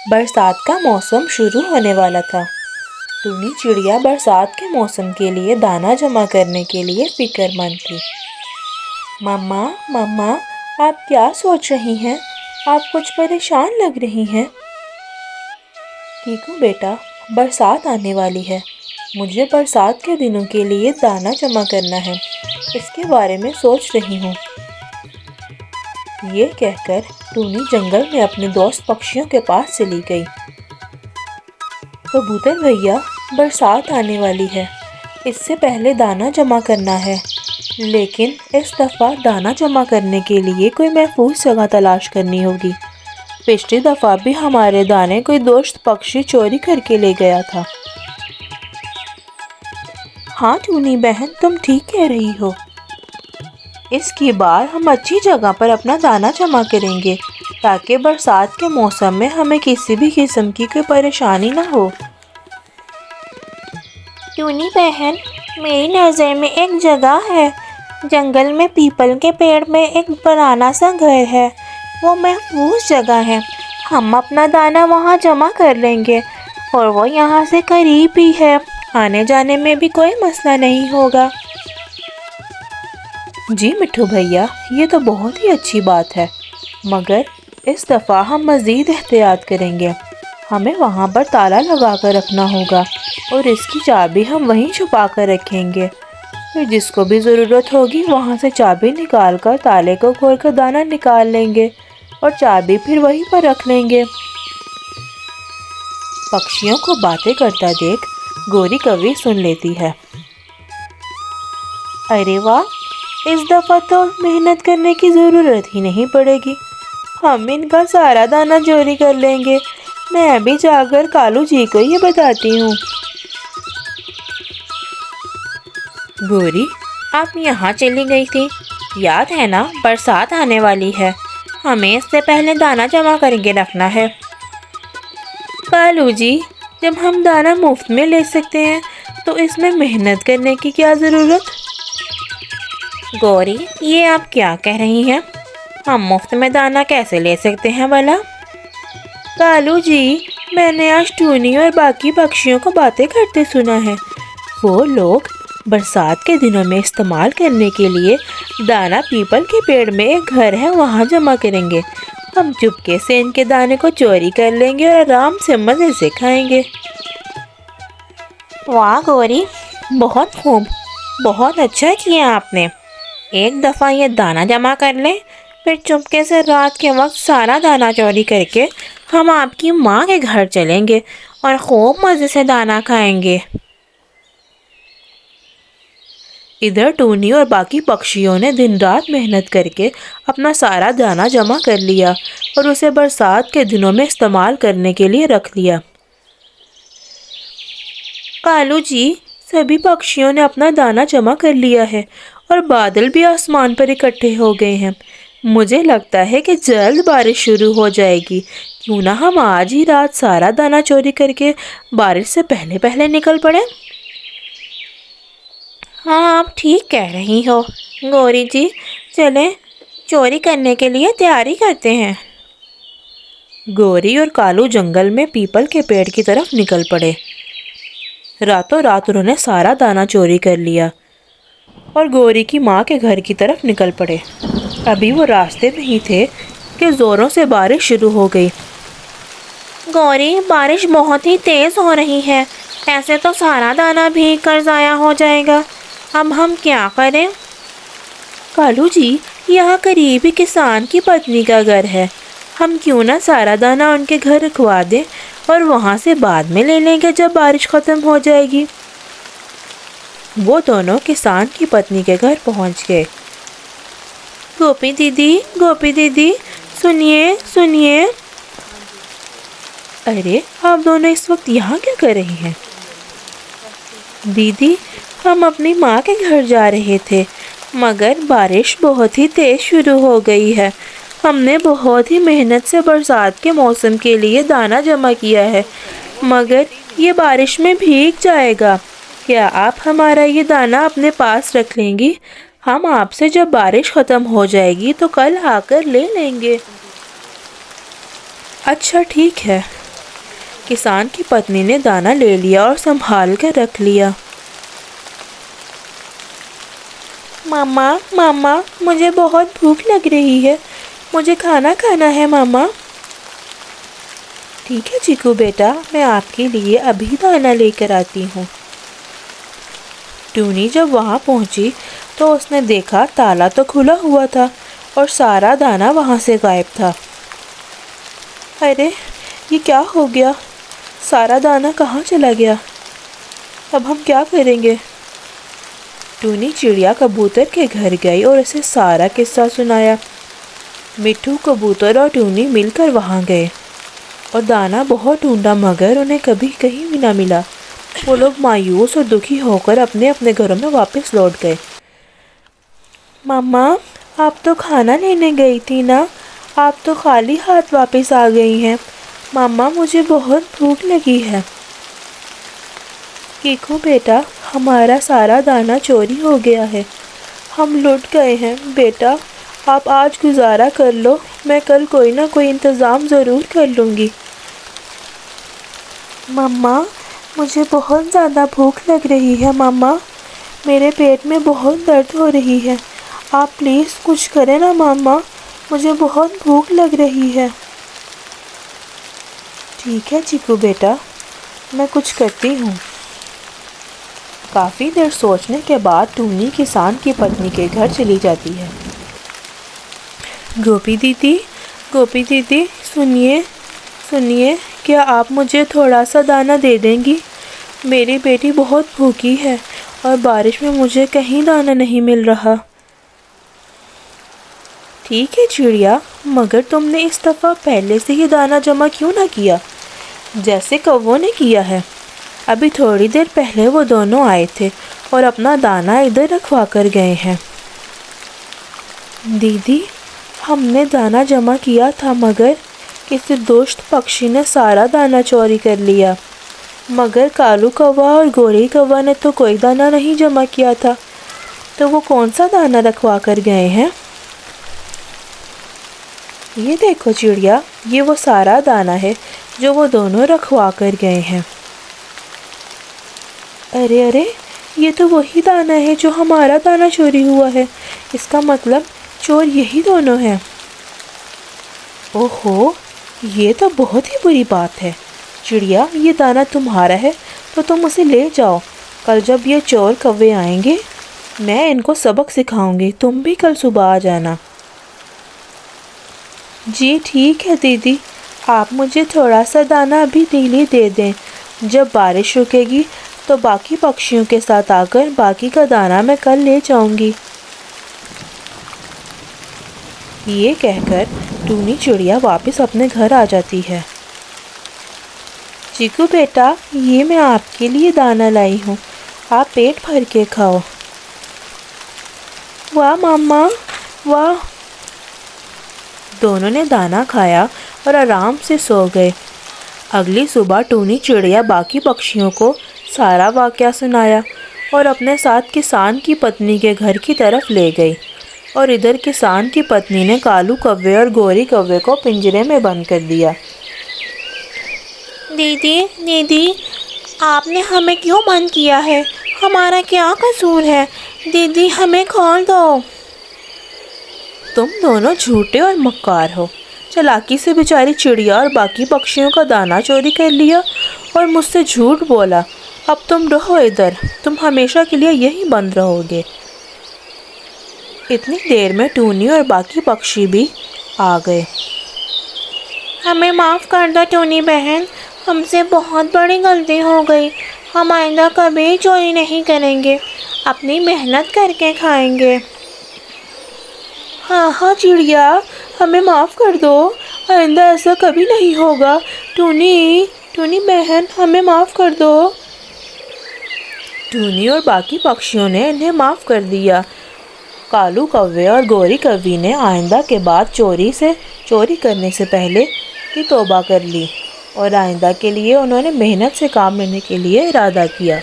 برسات کا موسم شروع ہونے والا تھا۔ ٹونی چڑیا برسات کے موسم کے لیے دانا جمع کرنے کے لیے فکر مند تھی۔ مما مما، آپ کیا سوچ رہی ہیں؟ آپ کچھ پریشان لگ رہی ہیں۔ کیکو بیٹا، برسات آنے والی ہے، مجھے برسات کے دنوں کے لیے دانا جمع کرنا ہے، اس کے بارے میں سوچ رہی ہوں۔ یہ کہہ کر ٹونی جنگل میں اپنے دوست پکشیوں کے پاس چلی گئی۔ کبوتر بھیا، برسات آنے والی ہے، اس سے پہلے دانا جمع کرنا ہے، لیکن اس دفعہ دانا جمع کرنے کے لیے کوئی محفوظ جگہ تلاش کرنی ہوگی۔ پچھلی دفعہ بھی ہمارے دانے کوئی دوست پکشی چوری کر کے لے گیا تھا۔ ہاں ٹونی بہن، تم ٹھیک کہہ رہی ہو، اس کی بار ہم اچھی جگہ پر اپنا دانا جمع کریں گے تاکہ برسات کے موسم میں ہمیں کسی بھی قسم کی کوئی پریشانی نہ ہو۔ ٹونی بہن، میری نظر میں ایک جگہ ہے، جنگل میں پیپل کے پیڑ میں ایک پرانا سا گھر ہے، وہ محفوظ جگہ ہے، ہم اپنا دانا وہاں جمع کر لیں گے اور وہ یہاں سے قریب ہی ہے، آنے جانے میں بھی کوئی مسئلہ نہیں ہوگا۔ جی مٹھو بھیا، یہ تو بہت ہی اچھی بات ہے، مگر اس دفعہ ہم مزید احتیاط کریں گے، ہمیں وہاں پر تالا لگا کر رکھنا ہوگا اور اس کی چابی ہم وہیں چھپا کر رکھیں گے، پھر جس کو بھی ضرورت ہوگی وہاں سے چابی نکال کر تالے کو کھول کر دانا نکال لیں گے اور چابی پھر وہیں پر رکھ لیں گے۔ پکشیوں کو باتیں کرتا دیکھ گوری کوی سن لیتی ہے۔ ارے واہ، اس دفعہ تو محنت کرنے کی ضرورت ہی نہیں پڑے گی، ہم ان کا سارا دانا چوری کر لیں گے، میں ابھی جا کر کالو جی کو یہ بتاتی ہوں۔ گوری، آپ یہاں چلی گئی تھی، یاد ہے نا برسات آنے والی ہے، ہمیں اس سے پہلے دانا جمع کر کے رکھنا ہے۔ کالو جی، جب ہم دانا مفت میں لے سکتے ہیں تو اس میں محنت کرنے کی کیا ضرورت؟ گوری، یہ آپ کیا کہہ رہی ہیں؟ ہم مفت میں دانا کیسے لے سکتے ہیں بھلا؟ کالو جی، میں نے آج ٹونی اور باقی پکشیوں کو باتیں کرتے سنا ہے، وہ لوگ برسات کے دنوں میں استعمال کرنے کے لیے دانا پیپل کے پیڑ میں ایک گھر ہے وہاں جمع کریں گے، ہم چپکے سے ان کے دانے کو چوری کر لیں گے اور آرام سے مزے سے کھائیں گے۔ واہ گوری، بہت خوب، بہت اچھا کیا آپ نے، ایک دفعہ یہ دانا جمع کر لیں، پھر چپکے سے رات کے وقت سارا دانا چوری کر کے ہم آپ کی ماں کے گھر چلیں گے اور خوب مزے سے دانا کھائیں گے۔ ادھر ٹونی اور باقی پکشیوں نے دن رات محنت کر کے اپنا سارا دانا جمع کر لیا اور اسے برسات کے دنوں میں استعمال کرنے کے لیے رکھ لیا۔ کالو جی، سبھی پکشیوں نے اپنا دانا جمع کر لیا ہے اور بادل بھی آسمان پر اکٹھے ہو گئے ہیں، مجھے لگتا ہے کہ جلد بارش شروع ہو جائے گی، کیوں نہ ہم آج ہی رات سارا دانا چوری کر کے بارش سے پہلے پہلے نکل پڑے۔ ہاں آپ ٹھیک کہہ رہی ہو گوری جی، چلیں چوری کرنے کے لیے تیاری کرتے ہیں۔ گوری اور کالو جنگل میں پیپل کے پیڑ کی طرف نکل پڑے، راتوں رات انہوں نے سارا دانا چوری کر لیا اور گوری کی ماں کے گھر کی طرف نکل پڑے۔ ابھی وہ راستے میں ہی تھے کہ زوروں سے بارش شروع ہو گئی۔ گوری، بارش بہت ہی تیز ہو رہی ہے، ایسے تو سارا دانا بھیگ کر ضائع ہو جائے گا، اب ہم کیا کریں؟ کالو جی، یہاں قریب ہی کسان کی پتنی کا گھر ہے، ہم کیوں نہ سارا دانا ان کے گھر رکھوا دیں اور وہاں سے بعد میں لے لیں گے جب بارش ختم ہو جائے گی۔ وہ دونوں کسان کی پتنی کے گھر پہنچ گئے۔ گوپی دیدی، سنیے سنیے۔ ارے آپ دونوں اس وقت یہاں کیا کر رہی ہیں؟ دیدی، ہم اپنی ماں کے گھر جا رہے تھے، مگر بارش بہت ہی تیز شروع ہو گئی ہے، ہم نے بہت ہی محنت سے برسات کے موسم کے لیے دانا جمع کیا ہے، مگر یہ بارش میں بھیگ جائے گا، کیا آپ ہمارا یہ دانا اپنے پاس رکھ لیں گی؟ ہم آپ سے جب بارش ختم ہو جائے گی تو کل آ کر لے لیں گے۔ اچھا ٹھیک ہے، کسان کی پتنی نے دانا لے لیا اور سنبھال کر رکھ لیا۔ ماما ماما مجھے بہت بھوک لگ رہی ہے، مجھے کھانا کھانا ہے ماما۔ ٹھیک ہے چیکو بیٹا، میں آپ کے لیے ابھی دانا لے کر آتی ہوں۔ ٹونی جب وہاں پہنچی تو اس نے دیکھا تالا تو کھلا ہوا تھا اور سارا دانا وہاں سے غائب تھا۔ ارے یہ کیا ہو گیا؟ سارا دانا کہاں چلا گیا؟ اب ہم کیا کریں گے؟ ٹونی چڑیا کبوتر کے گھر گئی اور اسے سارا قصہ سنایا۔ مٹھو کبوتر اور ٹونی مل کر وہاں گئے اور دانا بہت ڈھونڈا مگر انہیں کبھی کہیں بھی نہ ملا۔ وہ لوگ مایوس اور دکھی ہو کر اپنے اپنے گھروں میں واپس لوٹ گئے۔ ماما آپ تو کھانا لینے گئی تھی نا، آپ تو خالی ہاتھ واپس آ گئی ہیں۔ ماما مجھے بہت بھوک لگی ہے۔ کیکو بیٹا ہمارا سارا دانا چوری ہو گیا ہے، ہم لٹ گئے ہیں۔ بیٹا آپ آج گزارا کر لو، میں کل کوئی نہ کوئی انتظام ضرور کر لوں گی۔ ماما مجھے بہت زیادہ بھوک لگ رہی ہے ماما، میرے پیٹ میں بہت درد ہو رہی ہے، آپ پلیز کچھ کریں نا ماما، مجھے بہت بھوک لگ رہی ہے۔ ٹھیک ہے چیکو بیٹا، میں کچھ کرتی ہوں۔ کافی دیر سوچنے کے بعد ٹونی کسان کی پتنی کے گھر چلی جاتی ہے۔ گوپی دیدی سنیے، کیا آپ مجھے تھوڑا سا دانا دے دیں گی؟ میری بیٹی بہت بھوکی ہے اور بارش میں مجھے کہیں دانا نہیں مل رہا۔ ٹھیک ہے چڑیا، مگر تم نے اس دفعہ پہلے سے ہی دانا جمع کیوں نہ کیا جیسے کووں نے کیا ہے؟ ابھی تھوڑی دیر پہلے وہ دونوں آئے تھے اور اپنا دانا ادھر رکھوا کر گئے ہیں۔ دیدی ہم نے دانا جمع کیا تھا مگر کسی دوست پکشی نے سارا دانا چوری کر لیا، مگر کالو کوا اور گوری کوا نے تو کوئی دانا نہیں جمع کیا تھا، تو وہ کون سا دانا رکھوا کر گئے ہیں؟ یہ دیکھو چڑیا، یہ وہ سارا دانا ہے جو وہ دونوں رکھوا کر گئے ہیں۔ ارے یہ تو وہی دانا ہے جو ہمارا دانا چوری ہوا ہے، اس کا مطلب چور یہی دونوں ہیں۔ اوہو، یہ تو بہت ہی بری بات ہے۔ چڑیا یہ دانا تمہارا ہے تو تم اسے لے جاؤ، کل جب یہ چور کوے آئیں گے میں ان کو سبق سکھاؤں گی، تم بھی کل صبح آ جانا۔ جی ٹھیک ہے دیدی، آپ مجھے تھوڑا سا دانا ابھی ڈیلی دے دیں، جب بارش رکے گی تو باقی پکشیوں کے ساتھ آ کر باقی کا دانا میں کل لے جاؤں گی۔ یہ کہہ کر ٹونی چڑیا واپس اپنے گھر آ جاتی ہے۔ چیکو بیٹا یہ میں آپ کے لیے دانا لائی ہوں، آپ پیٹ بھر کے کھاؤ۔ واہ ماما واہ۔ دونوں نے دانا کھایا اور آرام سے سو گئے۔ اگلی صبح ٹونی چڑیا باقی پکشیوں کو سارا واقعہ سنایا اور اپنے ساتھ کسان کی پتنی کے گھر کی طرف لے گئی، اور ادھر کسان کی پتنی نے کالو کوے اور گوری کوے کو پنجرے میں بند کر دیا۔ دیدی آپ نے ہمیں کیوں بند کیا ہے؟ ہمارا کیا قصور ہے؟ دیدی ہمیں کھول دو۔ تم دونوں جھوٹے اور مکار ہو، چالاکی سے بیچاری چڑیا اور باقی پکشیوں کا دانا چوری کر لیا اور مجھ سے جھوٹ بولا۔ اب تم رہو ادھر، تم ہمیشہ کے لیے یہی بند رہو گے۔ اتنی دیر میں ٹونی اور باقی پکشی بھی آ گئے۔ ہمیں معاف کر دو ٹونی بہن، ہم سے بہت بڑی غلطی ہو گئی، ہم آئندہ کبھی چوری نہیں کریں گے، اپنی محنت کر کے کھائیں گے۔ ہاں چڑیا، ہمیں معاف کر دو، آئندہ ایسا کبھی نہیں ہوگا۔ ٹونی بہن ہمیں معاف کر دو۔ ٹونی اور باقی پکشیوں نے انہیں معاف کر دیا۔ کالو کوے اور گوری کوی نے آئندہ کے بعد چوری کرنے سے پہلے کی توبہ کر لی اور آئندہ کے لیے انہوں نے محنت سے کام لینے کے لیے ارادہ کیا۔